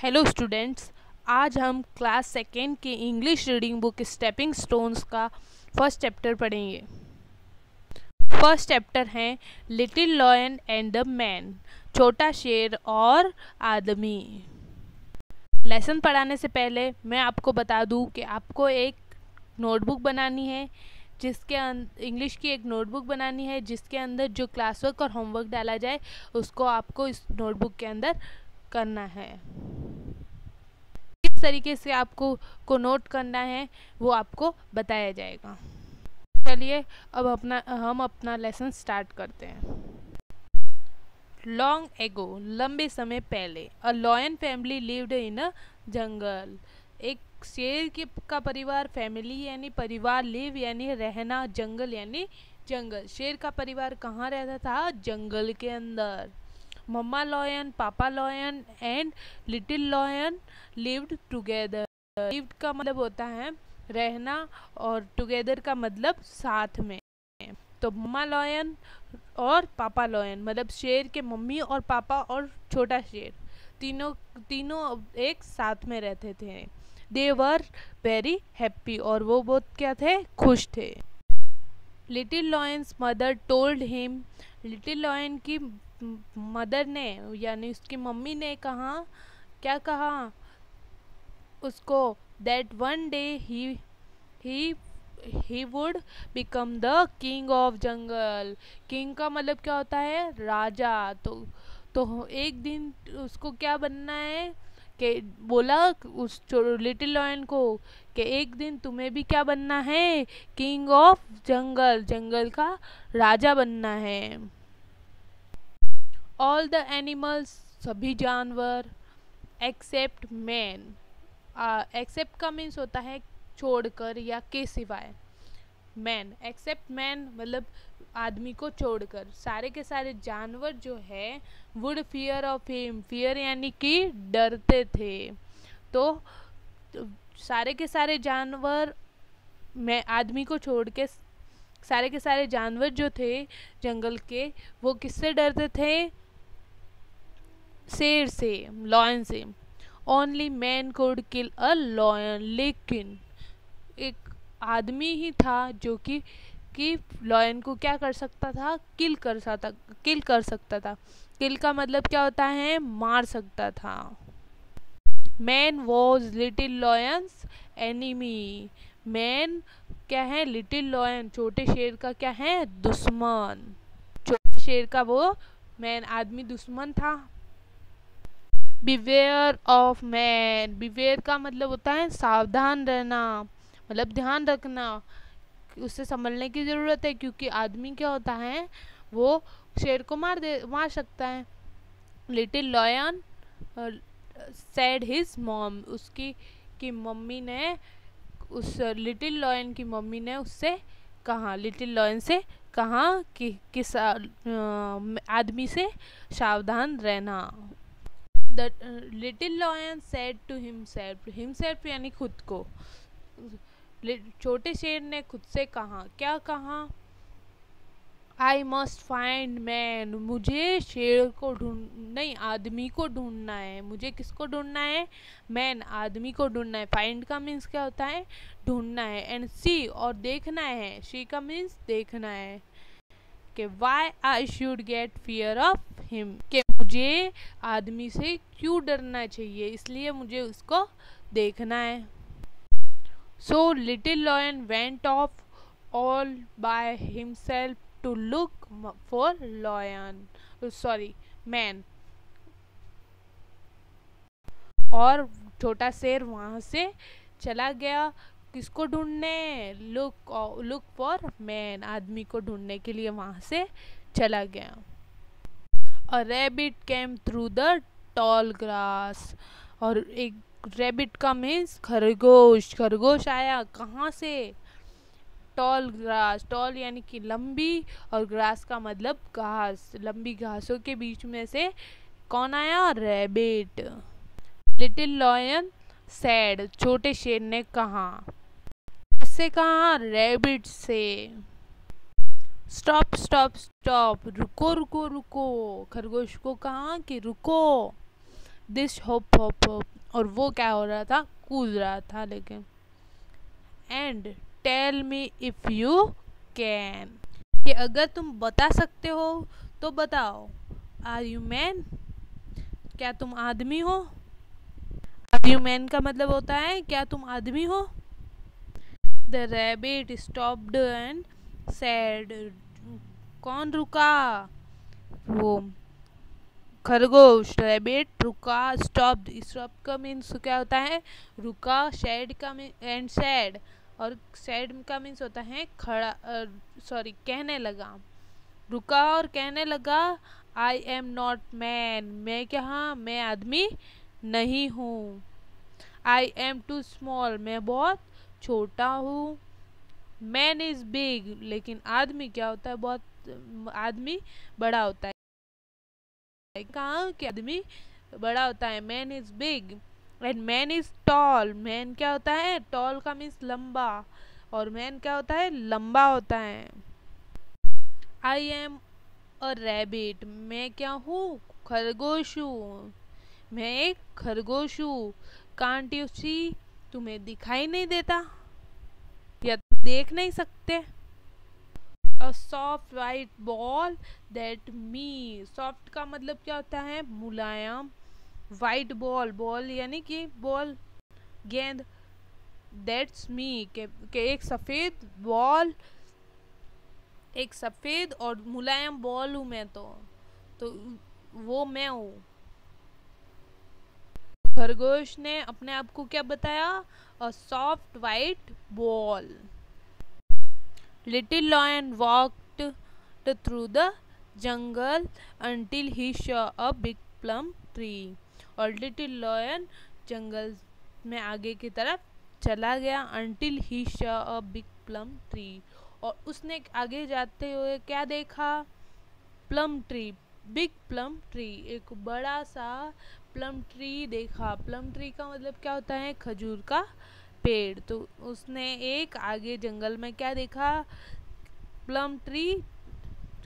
Hello students, आज हम class second की English reading book stepping stones का फर्स्ट चैप्टर पढ़ेंगे। फर्स्ट चैप्टर है little lion and the man, छोटा शेर और आदमी। लेसन पढ़ाने से पहले मैं आपको बता दूं कि आपको एक नोटबुक बनानी है, जिसके इंग्लिश की एक नोटबुक बनानी है जिसके अंदर जो क्लास वर्क और होमवर्क डाला जाए उसको आपको इस नोटबुक के अंदर करना है। किस तरीके से आपको नोट करना है वो आपको बताया जाएगा। चलिए अब हम अपना लेसन स्टार्ट करते हैं। लॉन्ग एगो, लंबे समय पहले, a lion family lived in a jungle. एक शेर का परिवार, फैमिली यानी परिवार, लिव यानी रहना, जंगल यानी जंगल। शेर का परिवार कहाँ रहता था? जंगल के अंदर। मम्मा लॉयन, पापा lion and little lion lived together. Lived का मतलब होता है रहना और टुगेदर का मतलब साथ में। तो मम्मा लॉयन और पापा लॉयन मतलब शेर के मम्मी और पापा और छोटा शेर तीनों एक साथ में रहते थे। दे वर वेरी हैप्पी, और वो बहुत क्या थे? खुश थे। Little lions mother told him, little lion की मदर ने यानी उसकी मम्मी ने क्या कहा उसको? That one day he would become the king of jungle. King का मतलब क्या होता है? राजा। तो एक दिन उसको क्या बनना है कि बोला उस लिटिल लॉयन को कि एक दिन तुम्हें भी क्या बनना है? किंग ऑफ जंगल, जंगल का राजा बनना है। ऑल द एनिमल्स, सभी जानवर, एक्सेप्ट मैन। एक्सेप्ट का मीन्स होता है छोड़कर या के सिवाय। मैन, एक्सेप्ट मैन मतलब आदमी को छोड़कर। सारे के सारे जानवर जो है would fear of him, fear यानी कि डरते थे। तो सारे के सारे जानवर मैं आदमी को छोड़ के सारे के सारे जानवर जो थे जंगल के वो किससे डरते थे? शेर से, लॉयन से। Only man could kill a lion, लेकिन एक आदमी ही था जो कि लॉयन को क्या कर सकता था? किल कर सकता था। किल का मतलब क्या होता है? मार सकता था। Man was little lions enemy. Man क्या है? लिटिल लॉयन, छोटे शेर का क्या है? दुश्मन। छोटे शेर का वो मैन आदमी दुश्मन था। बिवेयर ऑफ मैन, बिवेयर का मतलब होता है सावधान रहना, मतलब ध्यान रखना, उससे संभलने की ज़रूरत है, क्योंकि आदमी क्या होता है वो शेर को मार सकता है। Little lion said his mom, उसकी मम्मी ने उस लिटिल लॉयन की मम्मी ने उससे कहा, लिटिल लॉयन से कहा कि किस आदमी से सावधान रहना। The little lion said to himself, himself यानी खुद को। छोटे शेर ने खुद से कहा, क्या कहा? आई मस्ट फाइंड मैन, मुझे शेर को नहीं आदमी को ढूंढना है। मुझे किसको ढूंढना है? मैन, आदमी को ढूंढना है। फाइंड का मीन्स क्या होता है? ढूंढना है। एंड सी, और देखना है। सी का मीन्स देखना है। कि why I should get fear of him, कि मुझे आदमी से क्यों डरना चाहिए, इसलिए मुझे उसको देखना है। So little lion went off all by himself to look for man. और छोटा शेर वहां से चला गया किसको ढूंढने? लुक फॉर मैन, आदमी को ढूंढने के लिए वहां से चला गया। A rabbit came through the tall grass, और एक रैबिट का मीन्स खरगोश, खरगोश आया कहाँ से? टॉल ग्रास, टॉल यानी कि लंबी और ग्रास का मतलब घास, लंबी घासों के बीच में से कौन आया? रैबिट। लिटिल लॉयन सैड, छोटे शेर ने कहा, किससे कहा? रैबिट से। स्टॉप स्टॉप स्टॉप, रुको रुको रुको, खरगोश को कहा कि रुको। दिस हॉप हॉप हॉप, और वो क्या हो रहा था, कूद रहा था। लेकिन and tell me if you can, कि अगर तुम बता सकते हो तो बताओ, आर यू मैन, क्या तुम आदमी हो। आर यू मैन का मतलब होता है क्या तुम आदमी हो। The rabbit stopped and sad, कौन रुका, वो खरगोश। रैबिट रुका, स्टॉप्ड, स्टॉप का मीन्स क्या होता है, रुका। सैड का एंड सैड, और सैड का मीन्स होता है खड़ा, सॉरी कहने लगा। रुका और कहने लगा, आई एम नॉट मैन, मैं क्या, हाँ मैं आदमी नहीं हूँ। आई एम टू स्मॉल, मैं बहुत छोटा हूँ। मैन इज बिग, लेकिन आदमी क्या होता है, बहुत आदमी बड़ा होता है। कहाँ कि आदमी बड़ा होता है। Man is big and man is tall, man क्या होता है, टॉल का मीन्स लंबा, और मैन क्या होता है, लंबा होता है। आई एम अ रैबिट, मैं क्या हूँ, खरगोश हूँ, मैं एक खरगोश हूँ। कांट यू सी, तुम्हें दिखाई नहीं देता, या तुम देख नहीं सकते। A soft white ball that me, soft का मतलब क्या होता है, मुलायम। वाइट बॉल, बॉल यानी कि बॉल, गेंद। दैट्स मी, के एक सफ़ेद बॉल, एक सफ़ेद और मुलायम बॉल हूँ मैं, तो वो मैं हूँ। खरगोश ने अपने आप को क्या बताया, a soft white ball. Little lion walked through the jungle until he saw a big plum tree, और लिटिल लॉयन जंगल में आगे की तरफ चला गया। until he saw a big plum tree, और उसने आगे जाते हुए क्या देखा, plum tree, big plum tree, एक बड़ा सा प्लम ट्री देखा। प्लम ट्री का मतलब क्या होता है, खजूर का पेड़। तो उसने एक आगे जंगल में क्या देखा, प्लम ट्री,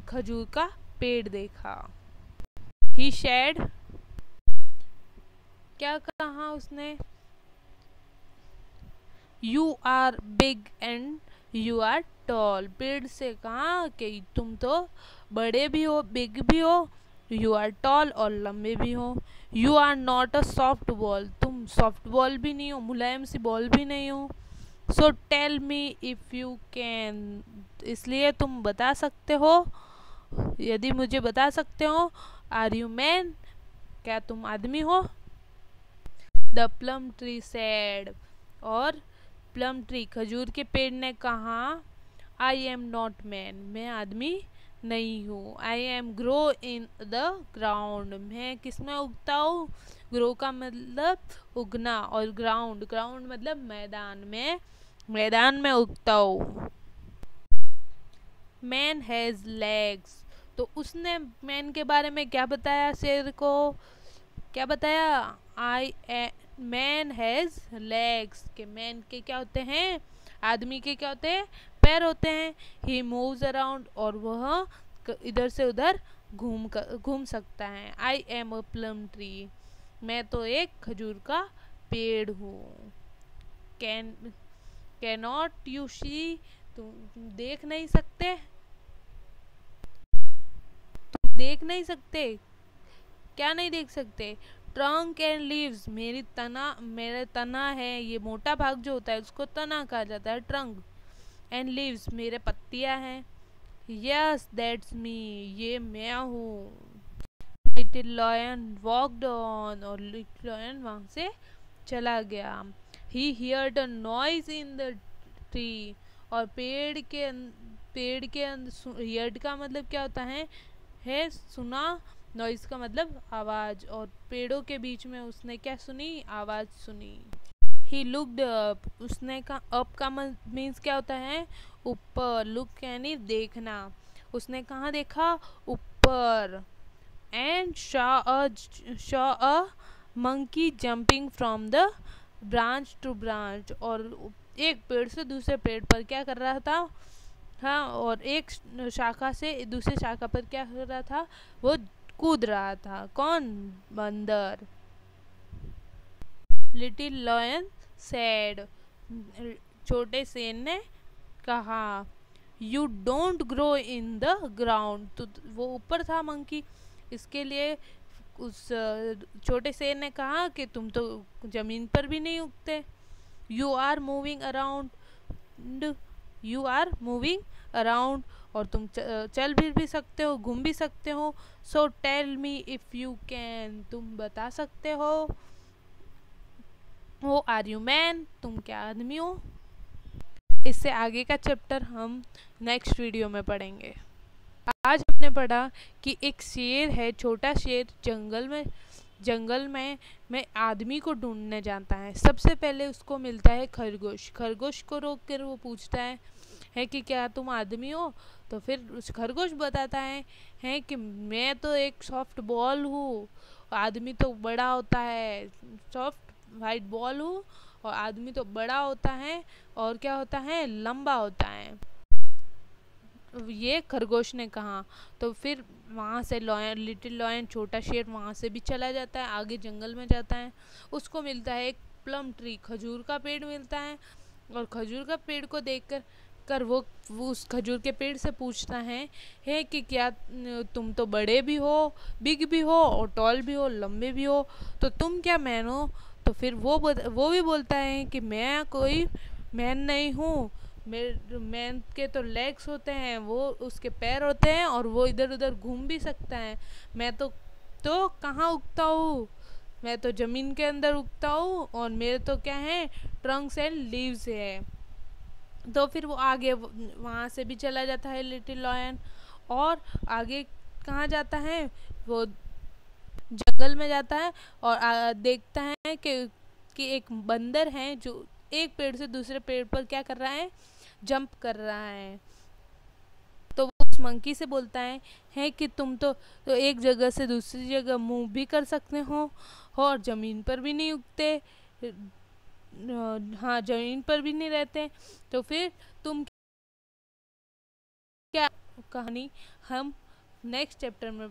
खजूर का पेड़ देखा। ही शेड, क्या कहा उसने, you are big and you are tall, पेड़ से कहा कि तुम तो बड़े भी हो, बिग भी हो, यू आर टॉल और लंबे भी हो। You are not a soft ball, तुम सॉफ्ट बॉल भी नहीं हो, मुलायम सी बॉल भी नहीं हो। So tell me if you can, इसलिए तुम बता सकते हो, यदि मुझे बता सकते हो। आर यू मैन, क्या तुम आदमी हो। द प्लम ट्री सैड, और प्लम ट्री, खजूर के पेड़ ने कहा, आई एम नॉट मैन, मैं आदमी नहीं हूँ। I am grow in the ground, मैं किस में उगता हूँ, ग्रो का मतलब उगना, और ग्राउंड, ग्राउंड मतलब मैदान में, मैदान में उगता हूँ। मैन हैज़ लेग्स, तो उसने मैन के बारे में क्या बताया, शेर को क्या बताया, आई मैन हैज़ लेग्स, के मैन के क्या होते हैं, आदमी के क्या होते हैं, पैर होते हैं। ही मूव्स अराउंड, और वह इधर से उधर घूम सकता है। I am a plum tree, मैं तो एक खजूर का पेड़ हूँ। कैन कैनॉट यू सी, तुम देख नहीं सकते, तुम देख नहीं सकते, क्या नहीं देख सकते। ट्रंक एंड लीव्स, मेरे तना है, ये मोटा भाग जो होता है उसको तना कहा जाता है, ट्रंक। एंड लीव्स, मेरे पत्तियां हैं। यस दैट्स मी, ये मैं हूँ। लिटिल लॉयन वॉकड ऑन, और लिटिल लॉयन वहाँ से चला गया। He heard a noise in the tree, और पेड़ के अंदर, हियर्ड का मतलब क्या होता है सुना, नॉइज का मतलब आवाज, और पेड़ों के बीच में उसने क्या सुनी, आवाज सुनी। ही लुक्ड अप, उसने का अप का मीन्स क्या होता है, ऊपर। लुक यानी देखना, उसने कहाँ देखा, ऊपर। And saw a monkey jumping from the branch to branch, और एक पेड़ से दूसरे पेड़ पर क्या कर रहा था, हाँ, और एक शाखा से दूसरी शाखा पर क्या कर रहा था, वो कूद रहा था। कौन, बंदर। लिटिल लॉयन सेड, छोटे शेर ने कहा, you don't grow in the ground, तो वो ऊपर था मंकी, इसके लिए उस छोटे शेर ने कहा कि तुम तो ज़मीन पर भी नहीं उगते। You are moving around, you are moving around, और तुम चल भी सकते हो, घूम भी सकते हो। So tell me if you can, तुम बता सकते हो। वो आर यू मैन, तुम क्या आदमी हो। इससे आगे का चैप्टर हम नेक्स्ट वीडियो में पढ़ेंगे। आज हमने पढ़ा कि एक शेर है, छोटा शेर जंगल में आदमी को ढूंढने जाता है। सबसे पहले उसको मिलता है खरगोश। खरगोश को रोक कर वो पूछता है कि क्या तुम आदमी हो। तो फिर उस खरगोश बताता है कि मैं तो एक सॉफ्ट बॉल हूँ, आदमी तो बड़ा होता है। सॉफ्ट वाइट बॉल हूँ और आदमी तो बड़ा होता है और क्या होता है, लंबा होता है, ये खरगोश ने कहा। तो फिर वहाँ से लिटिल लॉयन, छोटा शेर, वहाँ से भी चला जाता है, आगे जंगल में जाता है। उसको मिलता है एक प्लम ट्री, खजूर का पेड़ मिलता है। और खजूर का पेड़ को देखकर वो उस खजूर के पेड़ से पूछता है कि क्या तुम तो बड़े भी हो, बिग भी हो और टॉल भी हो, लंबे भी हो, तो तुम क्या मैन हो। तो फिर वो भी बोलता है कि मैं कोई मैन नहीं हूँ, मैन के तो लेग्स होते हैं, वो उसके पैर होते हैं और वो इधर उधर घूम भी सकता है। मैं तो कहाँ उगता हूँ, मैं तो ज़मीन के अंदर उगता हूँ और मेरे तो क्या है, ट्रंक्स एंड लीव्स है। तो फिर वो आगे वहाँ से भी चला जाता है लिटिल लॉयन, और आगे कहाँ जाता है, वो जंगल में जाता है और देखता है कि एक बंदर है जो एक पेड़ से दूसरे पेड़ पर क्या कर रहा है, जंप कर रहा है। तो वो उस मंकी से बोलता है कि तुम तो एक जगह से दूसरी जगह मूव भी कर सकते हो और ज़मीन पर भी नहीं उगते, हाँ ज़मीन पर भी नहीं रहते, तो फिर तुम क्या। कहानी हम नेक्स्ट चैप्टर में,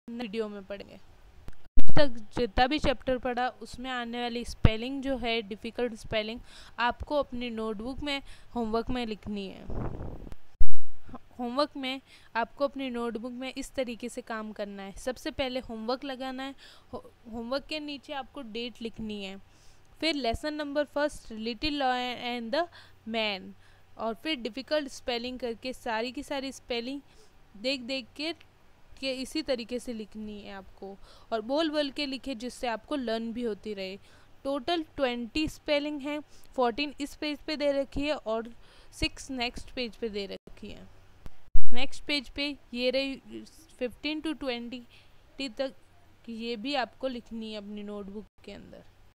वीडियो में पढ़ेंगे। अभी तक जितना भी चैप्टर पढ़ा उसमें आने वाली स्पेलिंग जो है, डिफ़िकल्ट स्पेलिंग, आपको अपनी नोटबुक में होमवर्क में लिखनी है। होमवर्क में आपको अपनी नोटबुक में इस तरीके से काम करना है। सबसे पहले होमवर्क लगाना है, होमवर्क के नीचे आपको डेट लिखनी है। फिर lesson number first, little lion and the man, और फिर डिफ़िकल्ट स्पेलिंग करके सारी की सारी स्पेलिंग देख के इसी तरीके से लिखनी है आपको, और बोल के लिखे जिससे आपको लर्न भी होती रहे। टोटल 20 स्पेलिंग है, 14 इस पेज पे दे रखी है और 6 नेक्स्ट पेज पे दे रखी है। नेक्स्ट पेज पे ये रही 15 to 20 तक, ये भी आपको लिखनी है अपनी नोटबुक के अंदर।